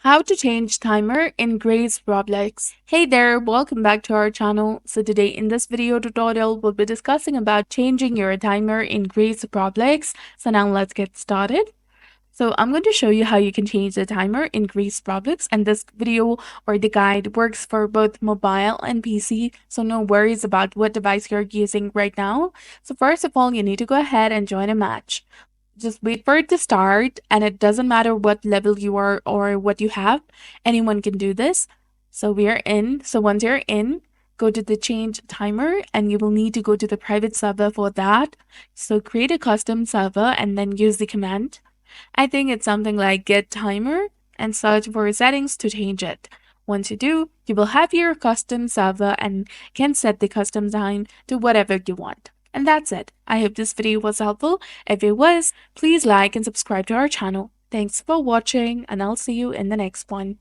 How to change timer in Grace Roblox. Hey there, welcome back to our channel. So today in this video tutorial, we'll be discussing about changing your timer in Grace Roblox. So now let's get started. So I'm going to show you how you can change the timer in Grace Roblox, and this video or the guide works for both mobile and PC, so no worries about what device you're using right now. So first of all, you need to go ahead and join a match. Just wait for it to start, and it doesn't matter what level you are or what you have. Anyone can do this. So we are in. So once you're in, go to the change timer, and you will need to go to the private server for that. So create a custom server and then use the command. I think it's something like get timer and search for settings to change it. Once you do, you will have your custom server and can set the custom time to whatever you want. And that's it. I hope this video was helpful. If it was, please like and subscribe to our channel. Thanks for watching, and I'll see you in the next one.